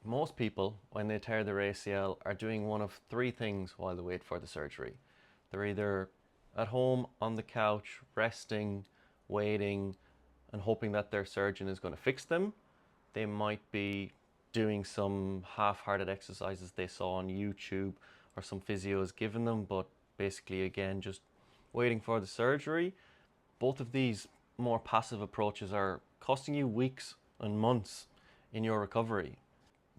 Most people, when they tear their ACL, are doing one of three things while they wait for the surgery. They're either at home on the couch, resting, waiting, and hoping that their surgeon is going to fix them. They might be doing some half-hearted exercises they saw on YouTube or some physio has given them, but basically, again, just waiting for the surgery. Both of these more passive approaches are costing you weeks and months in your recovery.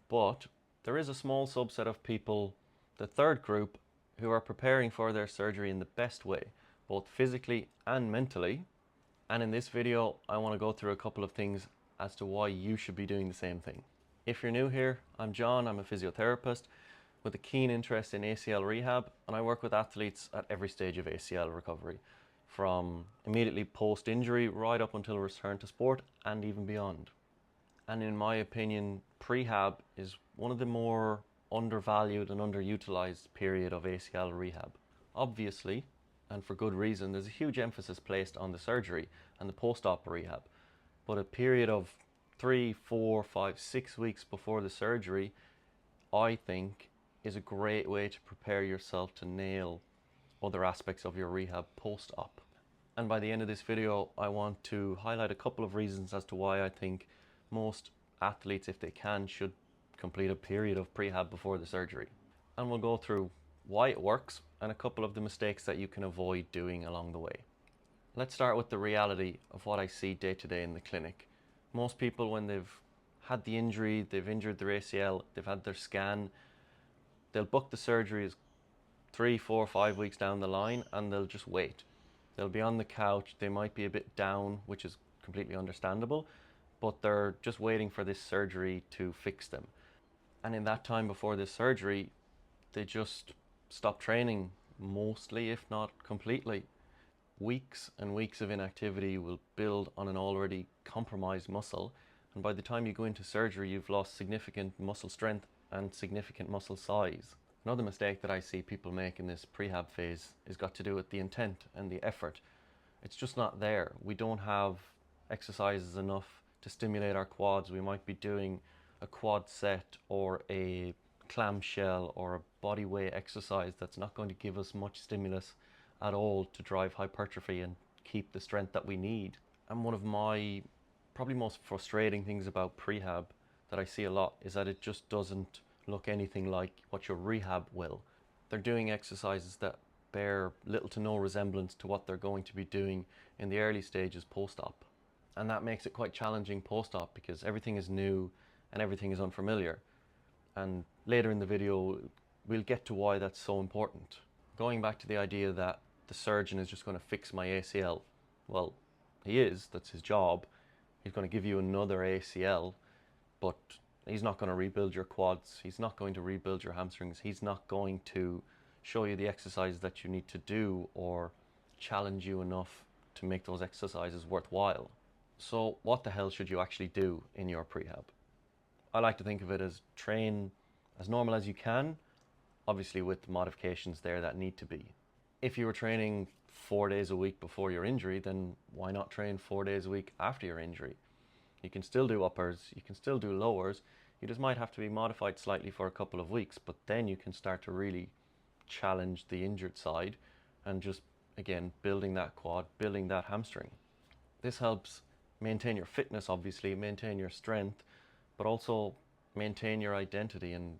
But there is a small subset of people, the third group, who are preparing for their surgery in the best way, both physically and mentally. And in this video, I want to go through a couple of things as to why you should be doing the same thing. If you're new here, I'm John, I'm a physiotherapist with a keen interest in ACL rehab, and I work with athletes at every stage of ACL recovery, from immediately post-injury right up until return to sport and even beyond. And in my opinion, prehab is one of the more undervalued and underutilized period of ACL rehab. Obviously, and for good reason, there's a huge emphasis placed on the surgery and the post-op rehab. But a period of 3, 4, 5, 6 weeks before the surgery, I think, is a great way to prepare yourself to nail other aspects of your rehab post-op. And by the end of this video, I want to highlight a couple of reasons as to why I think most athletes, if they can, should complete a period of prehab before the surgery. And we'll go through why it works and a couple of the mistakes that you can avoid doing along the way. Let's start with the reality of what I see day to day in the clinic. Most people, when they've had the injury, they've injured their ACL, they've had their scan, they'll book the surgeries 3, 4, 5 weeks down the line and they'll just wait. They'll be on the couch, they might be a bit down, which is completely understandable, but they're just waiting for this surgery to fix them. And in that time before this surgery, they just stop training, mostly, if not completely. Weeks and weeks of inactivity will build on an already compromised muscle, and by the time you go into surgery, you've lost significant muscle strength and significant muscle size. Another mistake that I see people make in this prehab phase is got to do with the intent and the effort. It's just not there. We don't have exercises enough to stimulate our quads. We might be doing a quad set or a clamshell or a body weight exercise that's not going to give us much stimulus at all to drive hypertrophy and keep the strength that we need. And one of my probably most frustrating things about prehab that I see a lot is that it just doesn't look anything like what your rehab will. They're doing exercises that bear little to no resemblance to what they're going to be doing in the early stages post-op. And that makes it quite challenging post-op because everything is new and everything is unfamiliar. And later in the video, we'll get to why that's so important. Going back to the idea that the surgeon is just going to fix my ACL. Well, he is, that's his job. He's going to give you another ACL, but he's not going to rebuild your quads. He's not going to rebuild your hamstrings. He's not going to show you the exercises that you need to do or challenge you enough to make those exercises worthwhile. So what the hell should you actually do in your prehab? I like to think of it as train as normal as you can, obviously with modifications there that need to be. If you were training 4 days a week before your injury, then why not train 4 days a week after your injury? You can still do uppers, you can still do lowers, you just might have to be modified slightly for a couple of weeks, but then you can start to really challenge the injured side and just, again, building that quad, building that hamstring. This helps maintain your fitness, obviously, maintain your strength, but also maintain your identity and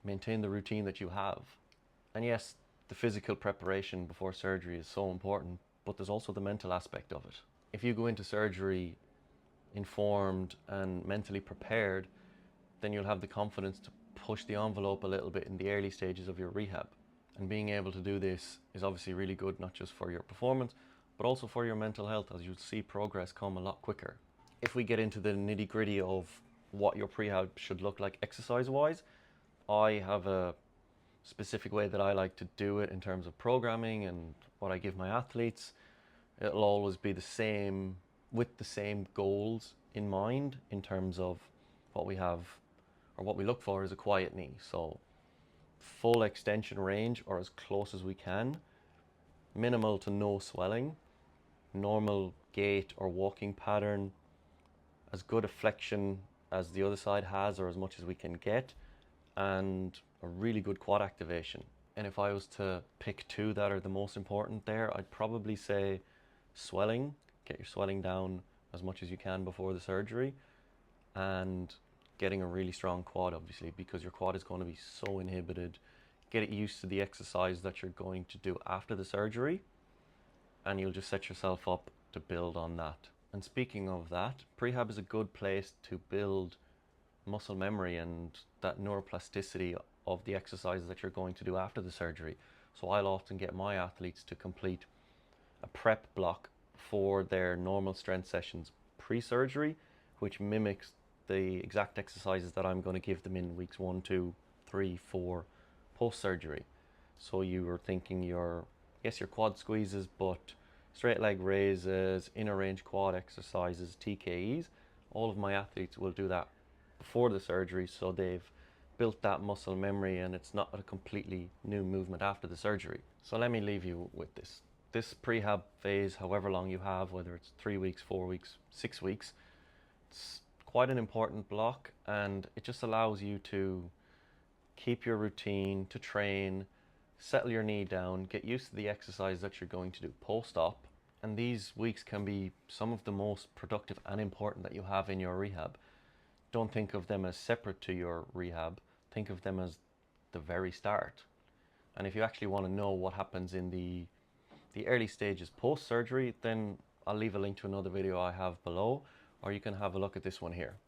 maintain the routine that you have. And yes, the physical preparation before surgery is so important, but there's also the mental aspect of it. If you go into surgery informed and mentally prepared, then you'll have the confidence to push the envelope a little bit in the early stages of your rehab. And being able to do this is obviously really good, not just for your performance, but also for your mental health, as you'll see progress come a lot quicker. If we get into the nitty-gritty of what your prehab should look like exercise-wise, I have a specific way that I like to do it in terms of programming and what I give my athletes. It'll always be the same, with the same goals in mind in terms of what we have, or what we look for is a quiet knee. So full extension range or as close as we can, minimal to no swelling, normal gait or walking pattern, as good a flexion as the other side has, or as much as we can get, and a really good quad activation. And if I was to pick two that are the most important there, I'd probably say swelling, get your swelling down as much as you can before the surgery, and getting a really strong quad, obviously, because your quad is going to be so inhibited. Get it used to the exercise that you're going to do after the surgery, and you'll just set yourself up to build on that. And speaking of that, prehab is a good place to build muscle memory and that neuroplasticity of the exercises that you're going to do after the surgery. So I'll often get my athletes to complete a prep block for their normal strength sessions pre-surgery, which mimics the exact exercises that I'm going to give them in weeks 1, 2, 3, 4 post-surgery. So you were thinking your quad squeezes, but straight leg raises, inner range quad exercises, TKEs. All of my athletes will do that before the surgery, so they've built that muscle memory and it's not a completely new movement after the surgery. So let me leave you with this. This prehab phase, however long you have, whether it's 3 weeks, 4 weeks, 6 weeks, it's quite an important block, and it just allows you to keep your routine, to train, settle your knee down, get used to the exercise that you're going to do post-op. And these weeks can be some of the most productive and important that you have in your rehab. Don't think of them as separate to your rehab. Think of them as the very start. And if you actually want to know what happens in the early stages post-surgery, then I'll leave a link to another video I have below, or you can have a look at this one here.